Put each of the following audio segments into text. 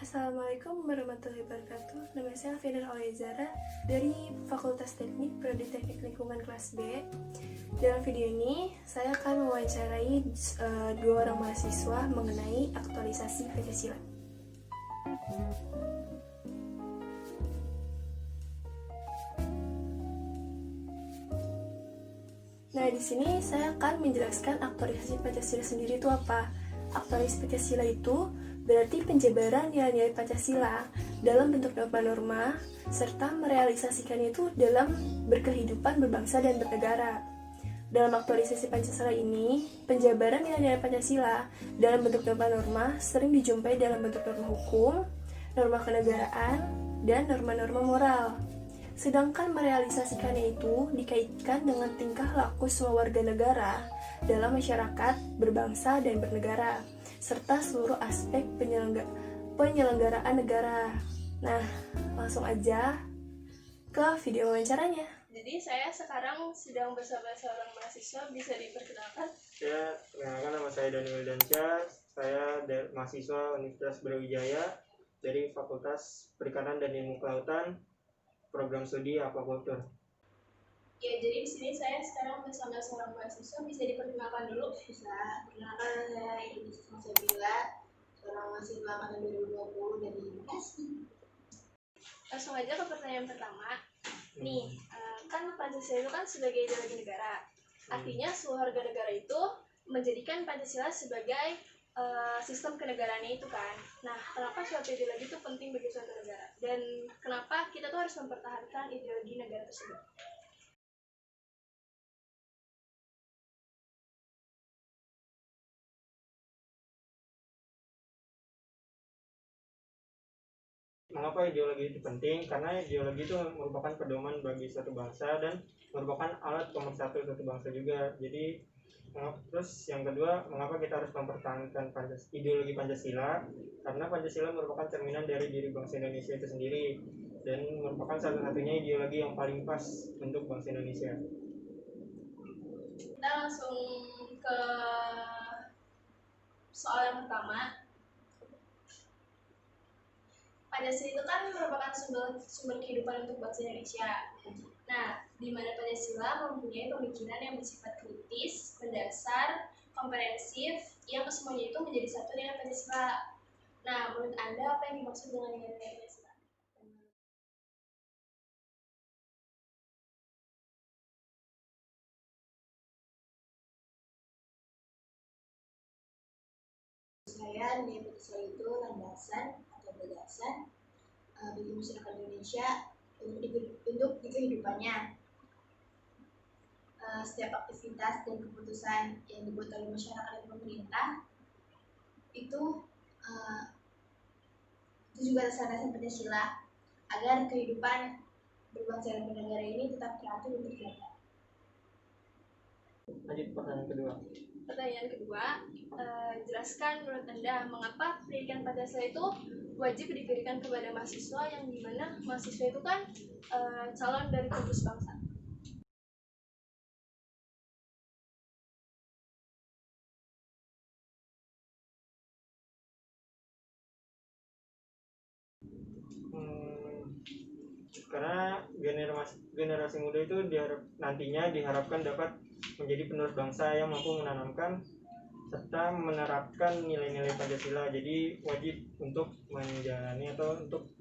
Assalamualaikum warahmatullahi wabarakatuh. Nama saya Alfianur Zara dari Fakultas Teknik Prodi Teknik Lingkungan kelas B. Dalam video ini, saya akan mewawancarai dua orang mahasiswa mengenai aktualisasi Pancasila. Nah, di sini saya akan menjelaskan aktualisasi Pancasila sendiri itu apa. Aktualisasi Pancasila itu berarti penjabaran nilai-nilai Pancasila dalam bentuk norma-norma serta merealisasikannya itu dalam berkehidupan berbangsa dan bernegara. Dalam aktualisasi Pancasila ini, penjabaran nilai-nilai Pancasila dalam bentuk norma-norma sering dijumpai dalam bentuk norma hukum, norma kenegaraan, dan norma-norma moral. Sedangkan merealisasikannya itu dikaitkan dengan tingkah laku semua warga negara dalam masyarakat, berbangsa, dan bernegara, serta seluruh aspek penyelenggaraan negara. Nah, langsung aja ke video wawancaranya. Jadi saya sekarang sedang bersama seorang mahasiswa, bisa diperkenalkan? Ya, perkenalkan nama saya Daniel Dansyah, saya mahasiswa Universitas Brawijaya dari Fakultas Perikanan dan Ilmu Kelautan, program studi aquaculture. Ya, jadi di sini saya sekarang bersama seorang mahasiswa, bisa diperkenalkan dulu? Bisa. Perkenalkan, saya Idris Masabila, seorang mahasiswa angkatan 2020 dari Bekasi. Langsung aja ke pertanyaan pertama. Nih, kan Pancasila itu kan sebagai ideologi negara. Artinya seluruh warga negara itu menjadikan Pancasila sebagai sistem kenegaraannya itu kan. Nah, kenapa suatu ideologi itu penting bagi suatu negara? Dan kenapa kita tuh harus mempertahankan ideologi negara tersebut? Mengapa ideologi itu penting? Karena ideologi itu merupakan pedoman bagi suatu bangsa dan merupakan alat pemersatu suatu bangsa juga. Jadi terus yang kedua, mengapa kita harus mempertahankan ideologi Pancasila? Karena Pancasila merupakan cerminan dari diri bangsa Indonesia itu sendiri dan merupakan satu-satunya ideologi yang paling pas untuk bangsa Indonesia. Kita langsung ke soal yang pertama. Pancasila itu kan merupakan sumber kehidupan untuk bangsa Indonesia. Nah, di mana Pancasila mempunyai pemikiran yang bersifat kritis, mendasar, komprehensif, yang kesemuanya itu menjadi satu dengan Pancasila. Nah, menurut Anda apa yang dimaksud dengan nilai-nilai Pancasila? Saya nilai Pancasila itu landasan atau gagasan bagi masyarakat Indonesia untuk di kehidupannya. Setiap aktivitas dan keputusan yang dibuat oleh masyarakat dan pemerintah itu juga atas landasan Pancasila agar kehidupan berbangsa dan bernegara ini tetap teratur dan terjaga. Lanjut pertanyaan kedua. Pertanyaan kedua, jelaskan menurut Anda mengapa pendidikan Pancasila itu wajib diberikan kepada mahasiswa, yang dimana mahasiswa itu kan calon dari kampus bangsa. Karena generasi muda itu nantinya diharapkan dapat menjadi penerus bangsa yang mampu menanamkan serta menerapkan nilai-nilai Pancasila. Jadi wajib untuk menjalani atau untuk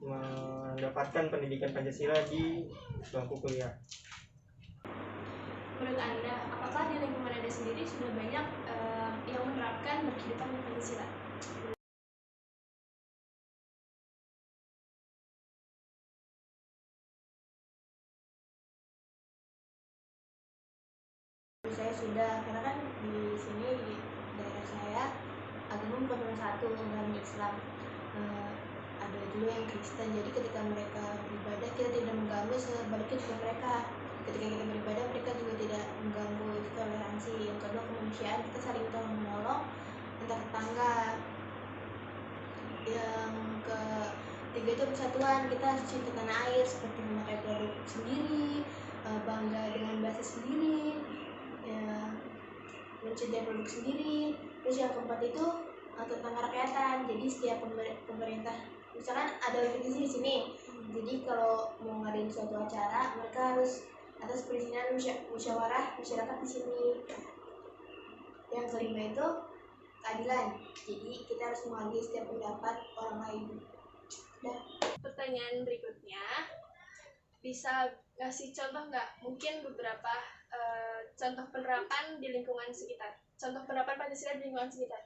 mendapatkan pendidikan Pancasila di bangku kuliah. Menurut Anda, apakah di lingkungan Anda sendiri sudah banyak yang menerapkan berkehidupan dengan Pancasila? Saya sudah, karena kan di sini di daerah saya agama bukan cuma satu, agama Islam, ada juga yang Kristen. Jadi ketika mereka beribadah, kita tidak mengganggu, sebaliknya juga mereka ketika kita beribadah, mereka juga tidak mengganggu. Itu toleransi. Yang kedua, kemanusiaan, kita saling tolong menolong antar tetangga. Yang ketiga itu persatuan, kita harus cinta tanah air seperti memakai produk sendiri, bangga dengan bahasa sendiri, ya, mencintai produk sendiri. Terus yang keempat itu tentang kerakyatan. Jadi setiap pemerintah, misalkan ada politisi di sini, jadi kalau mau ngadain suatu acara mereka harus atas perizinan musyawarah masyarakat di sini. Yang kelima itu keadilan, jadi kita harus menghargai setiap pendapat orang lain. Pertanyaan berikutnya, bisa ngasih contoh nggak? Mungkin beberapa contoh penerapan di lingkungan sekitar. Contoh penerapan Pancasila di lingkungan sekitar.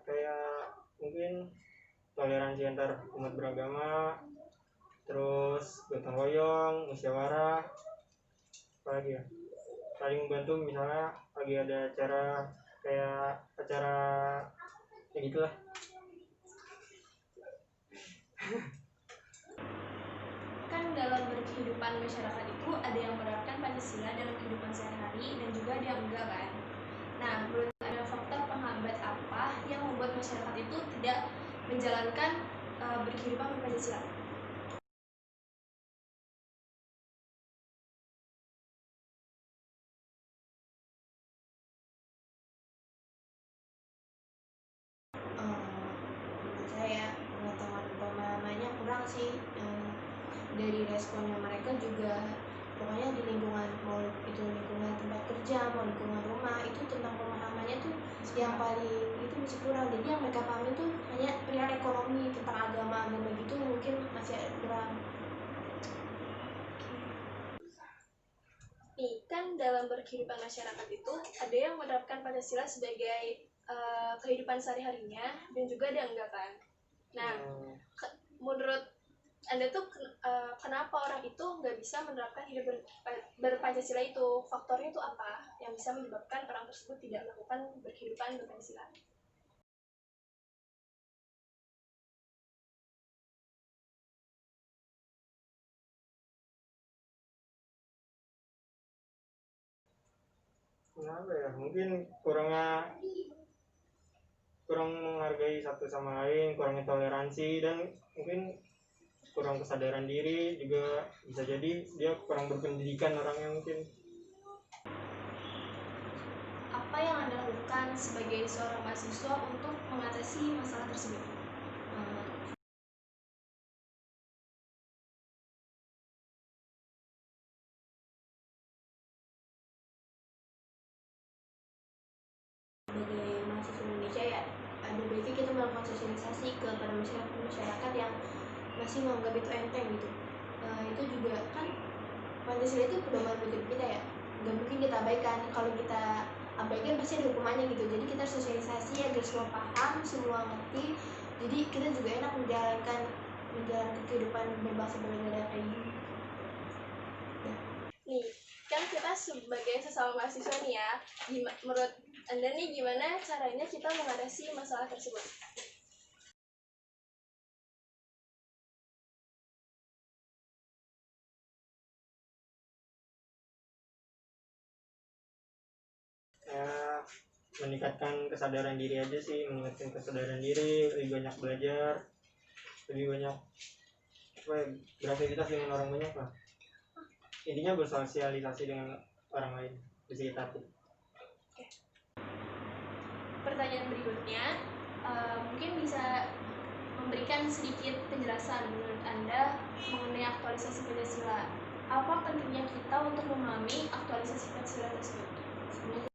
Kayak mungkin toleransi antar umat beragama, terus gotong royong, musyawarah, apalagi ya, saling membantu. Misalnya lagi ada acara kayak acara ya gitulah. Kan dalam berkehidupan masyarakat itu ada yang menerapkan Pancasila dalam kehidupan sehari-hari dan juga ada yang enggak kan. Nah, menurut ada faktor penghambat apa yang membuat masyarakat itu tidak menjalankan berkehidupan berpancasila? Menurut saya pengetahuan pemahamannya kurang sih. Dari responnya mereka juga pokoknya di lingkungan, mau itu lingkungan tempat kerja mau lingkungan rumah, itu tentang pemahamannya tuh yang paling itu masih kurang. Jadi yang mereka pahami tuh hanya perihal ekonomi, tentang agama gitu mungkin masih kurang. Nih, kan dalam berkehidupan masyarakat itu ada yang menerapkan Pancasila sebagai kehidupan sehari-harinya dan juga ada yang enggak kan. Nah, menurut Anda tuh kenapa orang itu nggak bisa menerapkan hidup berpancasila itu? Faktornya itu apa yang bisa menyebabkan orang tersebut tidak melakukan berkehidupan berpancasila? Kenapa ya? Mungkin kurang menghargai satu sama lain, kurangnya toleransi, dan mungkin kurang kesadaran diri juga. Bisa jadi dia kurang berpendidikan orangnya mungkin. Apa yang Anda lakukan sebagai seorang mahasiswa untuk mengatasi masalah tersebut? Sebagai mahasiswa Indonesia ya, ada baiknya kita melakukan sosialisasi kepada masyarakat yang masih menganggap itu enteng gitu. Itu juga kan Pancasila itu pedoman hidup kita ya, nggak mungkin kita abaikan. Kalau kita abaikan pasti ada hukumannya gitu. Jadi kita sosialisasi agar semua paham, semua ngerti, jadi kita juga enak menjalankan kehidupan berbangsa bernegara kayak gini. Nih, kan kita sebagai sesama mahasiswa nih ya, menurut Anda nih gimana caranya kita mengatasi masalah tersebut? Ya, meningkatkan kesadaran diri aja sih, meningkatkan kesadaran diri, lebih banyak belajar, lebih banyak beraktivitas dengan orang banyak lah. Intinya bersosialisasi dengan orang lain di sekitar kita. Pertanyaan berikutnya, mungkin bisa memberikan sedikit penjelasan menurut Anda mengenai aktualisasi Pancasila. Apa pentingnya kita untuk memahami aktualisasi Pancasila tersebut? Sebenarnya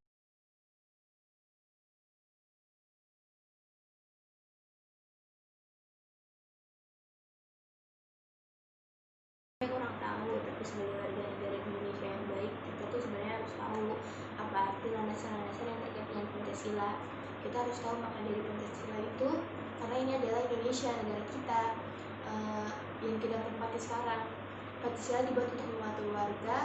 saya kurang tahu, tapi sebagai warga negara Indonesia yang baik, kita tuh sebenarnya harus tahu apa arti landasan-landasan yang terkait dengan Pancasila. Kita harus tahu makna dari Pancasila itu, karena ini adalah Indonesia, negara kita yang kita tempati sekarang. Pancasila dibuat untuk mengatur warga.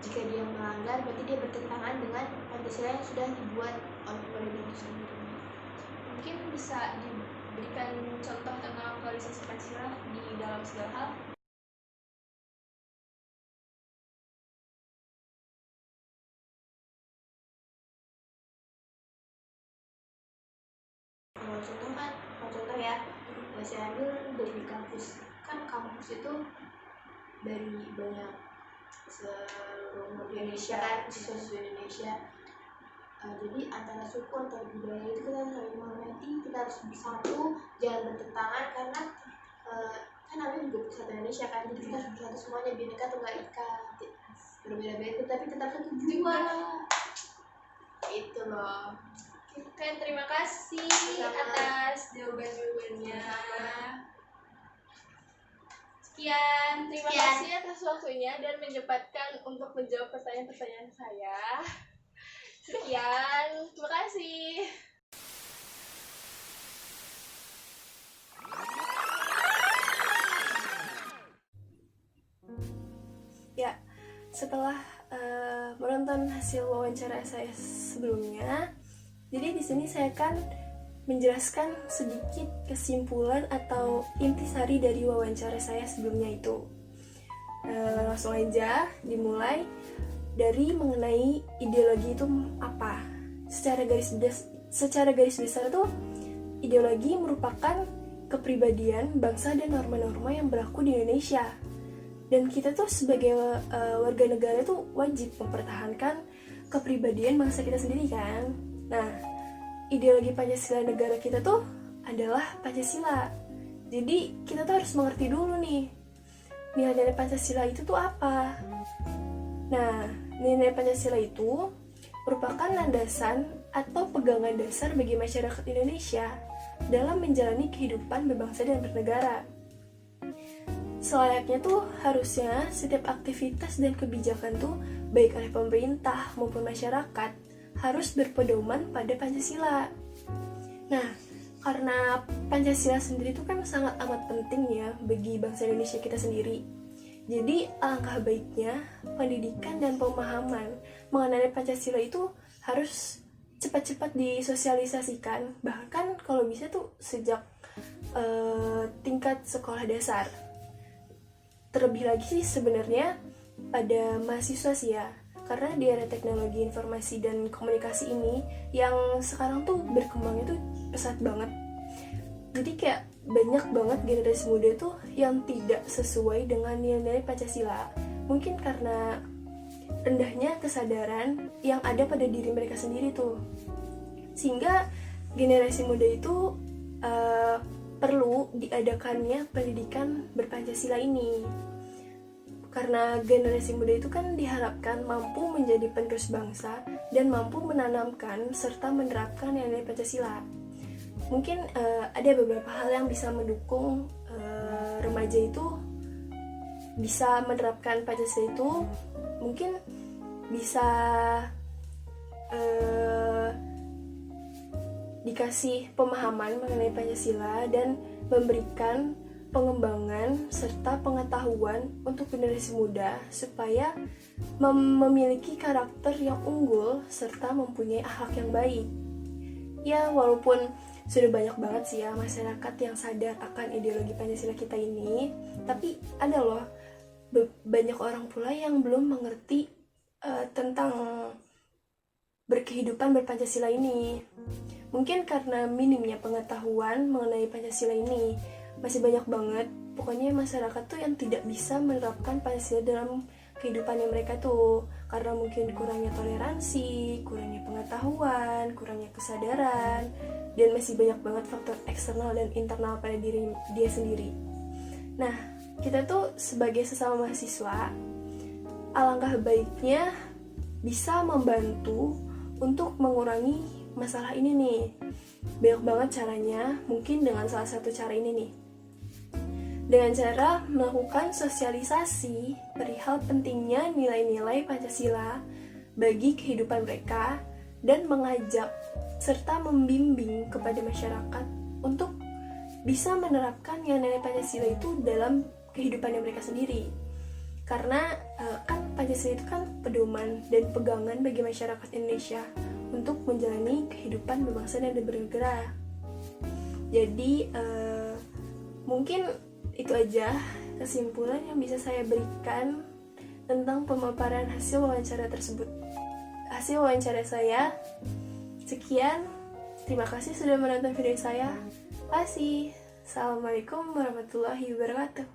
Jika dia melanggar, berarti dia bertentangan dengan Pancasila yang sudah dibuat oleh pemerintah itu sendiri. Mungkin bisa diberikan contoh tentang aktualisasi Pancasila di dalam segala hal. Kalau contoh ya, saya ambil dari kampus. Kan kampus itu dari banyak seluruh Indonesia kan, siswa-siswa Indonesia. Jadi antara suku atau budaya itu kita harus saling menghormati, kita harus bersatu, jangan bertentangan, karena kan namanya juga Persatuan Indonesia kan, jadi kita harus bersatu semuanya, Bhinneka Tunggal Ika, berbeda-beda tapi tetap satu tujuan. Itu loh. Oke, terima kasih atas jawaban-jawabannya. Sekian, terima kasih atas waktunya dan menyempatkan untuk menjawab pertanyaan-pertanyaan saya. Sekian, terima kasih. Ya, setelah menonton hasil wawancara saya sebelumnya, jadi di sini saya akan menjelaskan sedikit kesimpulan atau intisari dari wawancara saya sebelumnya itu. Langsung aja dimulai dari mengenai ideologi itu apa. Secara garis besar tuh, ideologi merupakan kepribadian bangsa dan norma-norma yang berlaku di Indonesia. Dan kita tuh sebagai warga negara tuh wajib mempertahankan kepribadian bangsa kita sendiri kan. Nah, ideologi Pancasila negara kita tuh adalah Pancasila. Jadi kita tuh harus mengerti dulu nih, nilai-nilai Pancasila itu tuh apa. Nah, nilai Pancasila itu merupakan landasan atau pegangan dasar bagi masyarakat Indonesia dalam menjalani kehidupan berbangsa dan bernegara. Selayaknya tuh harusnya setiap aktivitas dan kebijakan tuh baik oleh pemerintah maupun masyarakat harus berpedoman pada Pancasila. Nah, karena Pancasila sendiri itu kan sangat amat penting ya bagi bangsa Indonesia kita sendiri. Jadi alangkah baiknya pendidikan dan pemahaman mengenai Pancasila itu harus cepat-cepat disosialisasikan, bahkan kalau bisa tuh sejak tingkat sekolah dasar. Terlebih lagi sih sebenarnya pada mahasiswa sih ya, karena di era teknologi informasi dan komunikasi ini yang sekarang tuh berkembangnya tuh pesat banget. Jadi kayak banyak banget generasi muda tuh yang tidak sesuai dengan nilai-nilai Pancasila. Mungkin karena rendahnya kesadaran yang ada pada diri mereka sendiri tuh. Sehingga generasi muda itu perlu diadakannya pendidikan berpancasila ini. Karena generasi muda itu kan diharapkan mampu menjadi penerus bangsa dan mampu menanamkan serta menerapkan nilai Pancasila. Mungkin ada beberapa hal yang bisa mendukung remaja itu bisa menerapkan Pancasila itu. Mungkin bisa dikasih pemahaman mengenai Pancasila dan memberikan pengembangan serta pengetahuan untuk generasi muda supaya memiliki karakter yang unggul serta mempunyai akhlak yang baik. Ya, walaupun sudah banyak banget sih ya masyarakat yang sadar akan ideologi Pancasila kita ini, tapi ada loh banyak orang pula yang belum mengerti tentang berkehidupan berpancasila ini. Mungkin karena minimnya pengetahuan mengenai Pancasila ini, masih banyak banget pokoknya masyarakat tuh yang tidak bisa menerapkan Pancasila dalam kehidupannya mereka tuh, karena mungkin kurangnya toleransi, kurangnya pengetahuan, kurangnya kesadaran, dan masih banyak banget faktor eksternal dan internal pada diri dia sendiri. Nah, kita tuh sebagai sesama mahasiswa, alangkah baiknya bisa membantu untuk mengurangi masalah ini nih. Banyak banget caranya, mungkin dengan salah satu cara ini nih, dengan cara melakukan sosialisasi perihal pentingnya nilai-nilai Pancasila bagi kehidupan mereka dan mengajak serta membimbing kepada masyarakat untuk bisa menerapkan nilai-nilai Pancasila itu dalam kehidupannya mereka sendiri. Karena kan Pancasila itu kan pedoman dan pegangan bagi masyarakat Indonesia untuk menjalani kehidupan berbangsa dan bernegara. Jadi mungkin itu aja kesimpulan yang bisa saya berikan tentang pemaparan hasil wawancara tersebut. Hasil wawancara saya sekian. Terima kasih sudah menonton video saya. Terima kasih. Assalamualaikum warahmatullahi wabarakatuh.